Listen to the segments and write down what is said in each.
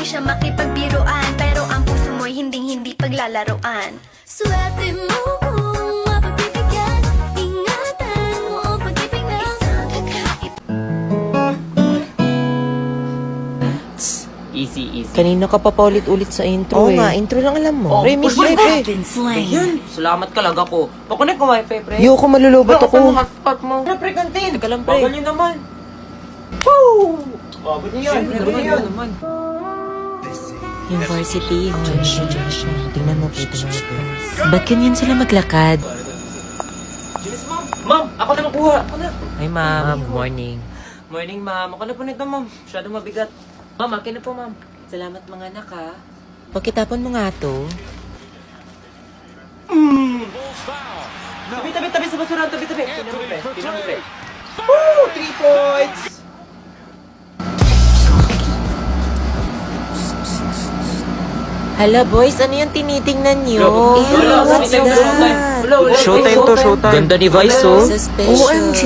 siya makipagbiruan, pero ang puso mo'y hinding-hindi paglalaroan. Swerte mo kung mapagbibigyan, ingatan mo ang pag-ibig na isang kakaiba. Easy. Kanina ka pa paulit-ulit sa intro Oo nga, intro lang alam mo. Oh, Miss push, Pre. Yan, salamat ka lang ako. Pakunik ko wifi, pre. Yo ko malulobot Saan ako. mo hotspot mo? Pre, kantin. Teka lang, pre. Bagal yun naman. Woo! Bagal niyo yan. Bagal niyo yan. Yung varsity, Joshua. Tingnan mo po, Ba't ganyan sila maglakad? Ma'am, ako na makuha. Ako na. Hi, ma'am. Good morning. Morning, ma'am. Ako na po nito, ma'am. Masyado mabigat. Ma'am, akin na po, ma'am. Salamat mga anak, ha. Pakitapon mo nga to. Tabi sa basurahan. Tabi. Tingnan mo, pre. Woo! 3 points! Hala, boys, ano yung tinitingnan nyo? What's that? Showtime to, showtime. Ganda ni Vice, oh. Suspicious. OMG.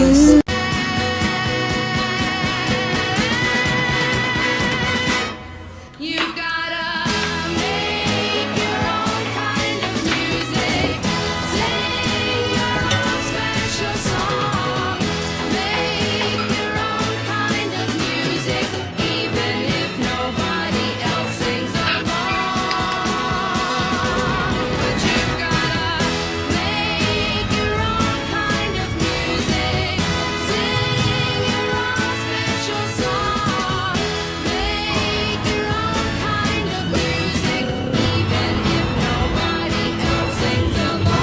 You gotta make your own kind of music. Sing your own special song. Make your own kind of music, even if nobody else sings along. But you gotta make your own kind of music. Sing your own special song. Make your own kind of music, even if nobody else sings along.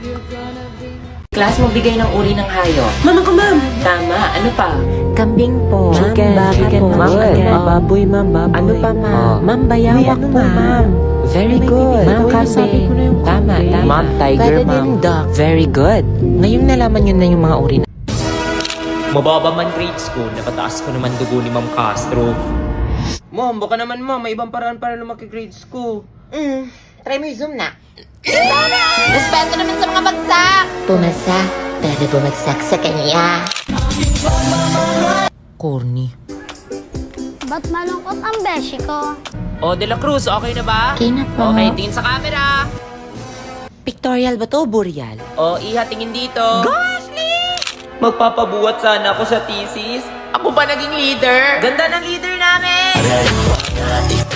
You're gonna be Class, magbigay ng uri ng hayop. Ma'am, ako, ma'am. Tama, ano pa? Kambing po. Chicken, ma'am, again. Baboy, ma'am, baboy. Ano pa, ma'am? Ma'am, bayawak Ano, po, ma'am. Very good. Ma'am, Sabi ko na yung tama. Ma'am, tiger, Pwede ma'am. din duck. Very good. Ngayong nalaman yun na yung mga uri na. Mababa man grades ko, napataas ko naman dugo ni Ma'am Castro. Ma'am, baka naman, ma'am. May ibang paraan para lumaki grades ko. Try mo yung zoom na. Respeto naman sa mga bagsak. Pumasa, pero bumagsak sa kanya. Corny. Ba't malungkot ang beshi ko? O, De La Cruz, okay na ba? Okay na po. Okay, tingin sa camera. Pictorial ba to o boreal? O, Iha, tingin dito. Magpapabuhat sana ako sa thesis. Ako pa naging leader. Ganda ng leader namin.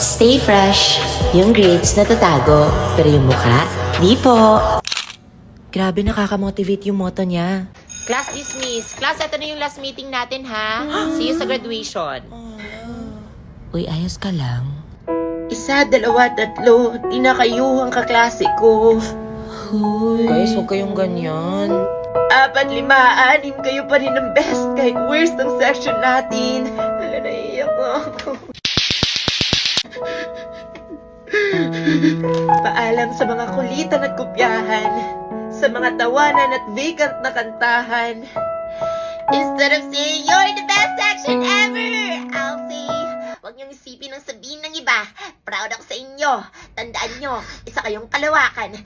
Stay fresh. Yung grades natatago, pero yung mukha, di po. Grabe, nakakamotivate yung motto niya. Class dismissed. Class, ito na yung last meeting natin, ha? See you sa graduation. Uy, ayos ka lang. 1, 2, 3. Di na kayo ang kaklase ko. Guys, huwag kayong ganyan. 4, 5, 6 kayo pa rin ang best kahit worst ang section natin. Hala, naiiyak ako. Paalam sa mga kulitan at kopyahan, sa mga tawanan at vacant na kantahan. Instead of saying you're the best section ever, I'll say, huwag niyong isipin ang sabihin ng iba. Proud ako sa inyo. Tandaan niyo, isa kayong kalawakan.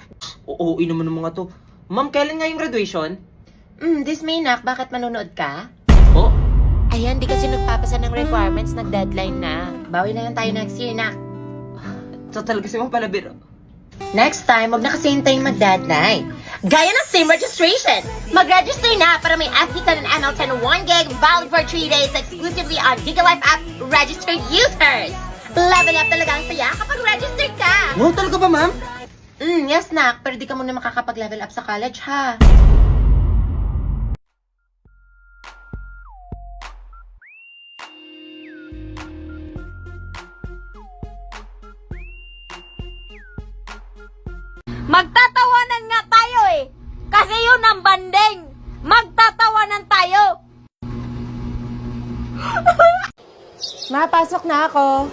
Oo, naman ng mga to. Ma'am, kailan nga yung graduation? This May, nak, bakit manonood ka? Oh? Ayan, di kasi nagpapasa ng requirements, nag-deadline na. Bawi na lang tayo next year, nak. Total kasi mo pala biro. Next time, huwag na kasi hintayin mag-deadline. Gaya ng same registration! Mag-register na para may FD10 and ML10 1 gig valid for 3 days exclusively on GigaLife app registered users! Level up talaga ang saya kapag registered ka! Wow, talaga ba, ma'am? Yes, nak. Pero di ka muna makakapag-level up sa college, ha? Magtatawanan nga tayo eh. Kasi yun ang banding. Magtatawanan tayo. Mapasok na ako.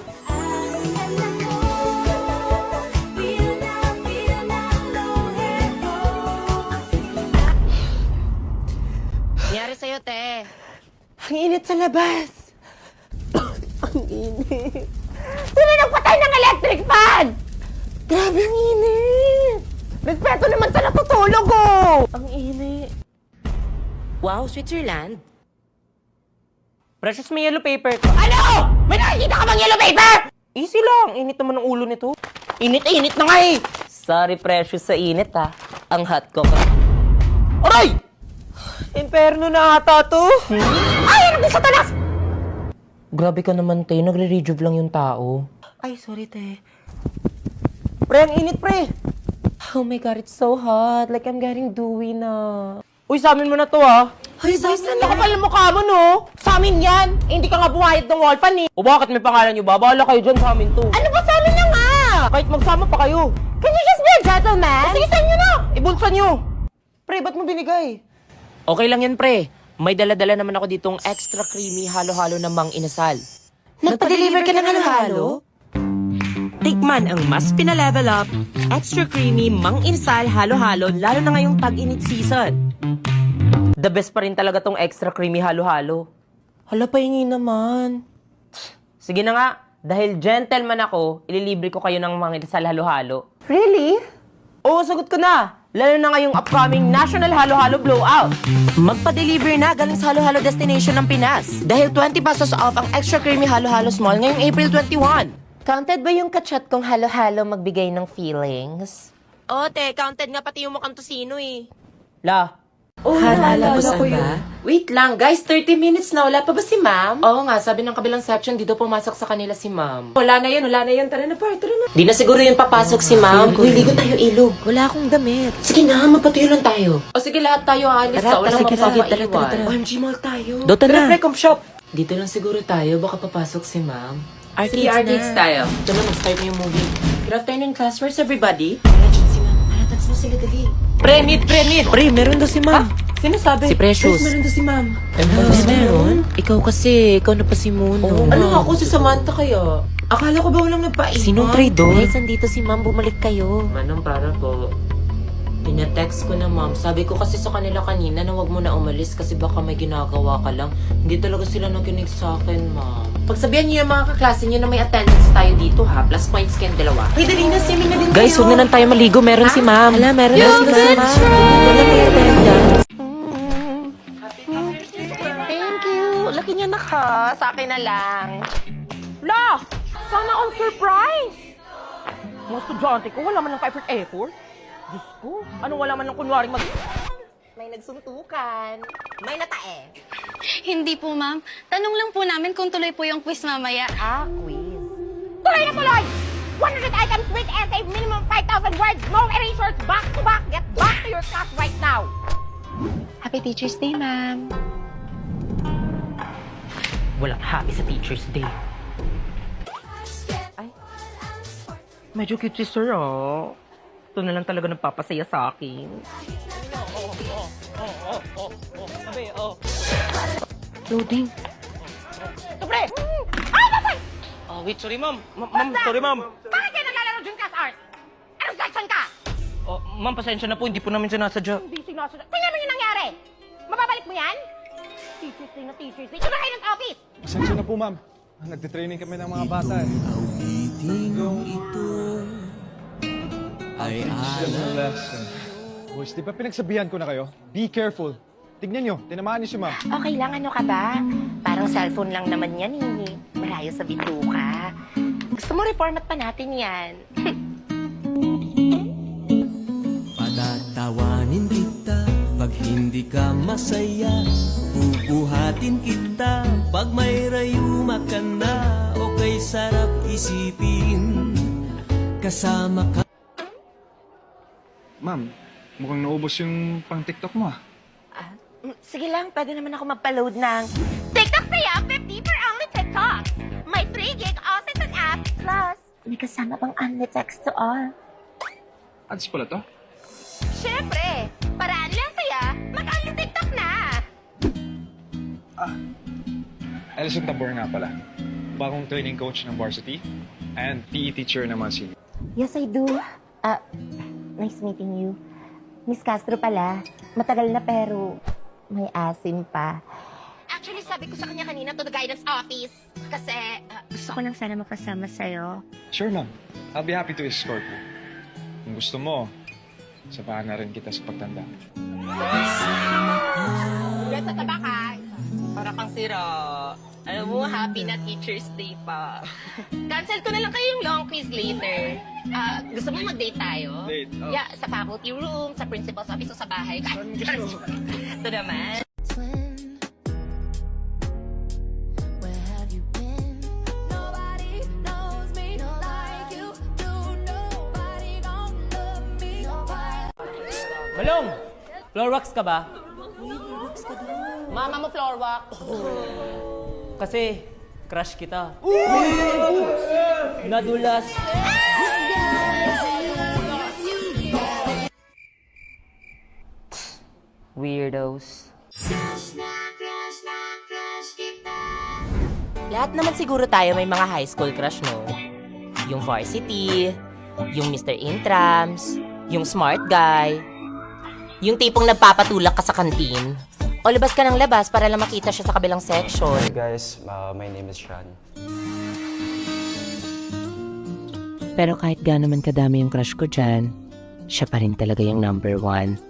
Nangyari sa'yo, te. Ang init sa labas. Ang init. Sino nagpatay ng electric fan? Grabe ang init. Respeto naman sa natutulog oh. Ang init. Wow, Switzerland. Precious, may yellow paper ko. Ano? May nakikita ka bang yellow paper? Easy lang. Init naman ng ulo nito. Init na nga eh. Sorry, Precious, sa init ha. Ang hot ko ka. Aray! Imperno na ata to. Ay, ano sa talas? Grabe ka naman, te. Nagre-rejuve lang yung tao. Ay, sorry, te. Pre, ang init, pre. Oh my God, it's so hot. Like, I'm getting dewy na. Uy, sa amin mo na to, ha? Ay, sa amin na. Nakapal ang mukha mo, no? Sa amin yan. Eh, hindi ka nga bumayad ng wall fan, eh. O bakit may pangalan nyo ba? Bahala kayo dyan sa amin to. Ano ba sa amin na nga? Kahit magsama pa kayo. Can you just be a gentleman? Sige, saan nyo na? Ibulsan nyo. Pre, ba't mo binigay? Okay lang yan, pre. May dala-dala naman ako ditong extra creamy halo-halo na mang inasal. Nagpa-deliver ka ng halo-halo? Tikman ang mas pinalevel up, extra creamy mang inasal halo-halo lalo na ngayong tag-init season. The best pa rin talaga tong extra creamy halo-halo. Hala, pahingi naman. Sige na nga, dahil gentleman ako, ililibre ko kayo ng mga inasal halo-halo. Really? Oo, sagot ko na. Lalo na ngayong upcoming National Halo-Halo Blowout. Magpa-deliver na galing sa Halo-Halo Destination ng Pinas. Dahil 20 pesos off ang extra creamy Halo-Halo Small ngayong April 21. Counted ba yung kachat kong halo-halo magbigay ng feelings? Oo, te. Counted nga pati yung mukhang tosino eh. La. Oh, naalala ko yun. Wait lang, guys. 30 minutes na. Wala pa ba si ma'am? Oo nga, sabi ng kabilang section, dito pumasok sa kanila si ma'am. Wala na yan. Tara na, par. Tara na. Di na siguro yung papasok si ma'am. Uy, ligo tayo ilog. Wala akong damit. Sige na, magpatuyo lang tayo. O sige, lahat tayo aalis. Tara, Sa walang sige, mapapaiwan. tara. OMG Mall tayo. Dota na. Pre-com shop. Dito lang siguro tayo. Baka papasok si ma'am. Sige, arcade style. Ito na, mag-start na yung movie. Good afternoon, class. Where's everybody? Nandiyan si ma'am. Tags na sila, dali. Pre-meet. Pre, meron daw si ma'am. Sino sabi? Si Precious. Meron doon si ma'am. Meron? Ikaw kasi, ikaw na pa si Muno. Ano nga ako si Samantha kaya? Akala ko ba walang nagpaiwan? Sinong traidor? Guys, nandito si ma'am. Bumalik kayo. Manong para po. Pinatext ko na ma'am. Sabi ko kasi sa kanila kanina na wag mo na umalis kasi baka may ginagawa ka lang. Hindi talaga sila nakinig sa akin, ma'am. Pagsabihan niyo yung mga kaklase niyo na may attendance tayo dito ha. Plus points kayong dalawa. Hey, dali na, swimming na din Guys, kayo. huwag na lang tayo maligo. Meron si ma'am. Hala, meron na si ma'am. Wala may attendance. Thank you. Laki niya na ka. Sa akin na lang. La! Sana all surprise! Mga estudyante ko, wala man lang ka-effort. Diyos ko, ano wala man lang kunwaring May nagsuntukan. May natae. Hindi po, ma'am. Tanong lang po namin kung tuloy po yung quiz mamaya. Quiz. Tuloy na tuloy! 100 items with essay, minimum 5,000 words, no erasures, back to back. Get back to your class right now. Happy Teacher's Day, ma'am. Walang happy sa Teacher's Day. Ay. Medyo cute si Sir, oh. Ito na lang talaga nagpapasaya sa akin. Loading. Pre! Ay, nasay! Wait, sorry ma'am. Ma'am, sorry ma'am. Bakit kayo naglalaro dyan class art? Anong section ka? Ma'am, pasensya na po. Hindi po namin sinasadya. Hindi sinasadya. Tingnan mo yung nangyari! Mababalik mo yan? Teachers Day na Teachers Day. Ito na kayo ng office! Pasensya na po, ma'am. Nagtitraining kami ng mga bata eh. Ay Lesson. Boys, di ba pinagsabihan ko na kayo? Be careful. Tignan nyo, tinamaan niyo si ma'am. Okay lang, ano ka ba? Parang cellphone lang naman yan eh. Malayo sa bituka. Gusto mo reformat pa natin yan? Patatawanin kita pag hindi ka masaya. Bubuhatin kita pag may rayuma ka na. Okay, sarap isipin kasama ka. Ma'am, mukhang naubos yung pang TikTok mo ah. Sige lang, pwede naman ako magpa-load ng TikTok saya, 50 for only TikToks. May 3 gig offers and apps. Plus, may kasama pang only text to all. Ads pala to? Siyempre, paraan lang saya, mag-only TikTok na. Alison Tabor nga pala. Bagong training coach ng varsity and PE teacher naman si. Yes, I do. Nice meeting you. Miss Castro pala. Matagal na pero may asim pa. Actually, sabi ko sa kanya kanina to the guidance office. Kasi gusto ko lang sana makasama sa'yo. Sure, ma'am. I'll be happy to escort you. Kung gusto mo, sabahan na rin kita sa pagtanda. Diyan sa tabakan. Para kang sira. Alam mo, happy na Teacher's Day pa. Cancel ko na lang kayong long quiz later. Gusto mo mag-date tayo? Date? Oh. Yeah, sa faculty room, sa principal's office, o sa bahay. Ito naman. Twin, where have you been? Nobody knows me like you do. Nobody gon' love me like Malong! Floor wax ka ba? Mama mo floor walk. Kasi, crush kita. Nadulas. Weirdos. Lahat naman siguro tayo may mga high school crush, no? Yung varsity, yung Mr. Intrams, yung smart guy, yung tipong nagpapatulak ka sa kantin, o labas ka ng labas para lang makita siya sa kabilang section. Guys, my name is Sean. Pero kahit gaano man kadami yung crush ko dyan, siya pa rin talaga yung number one.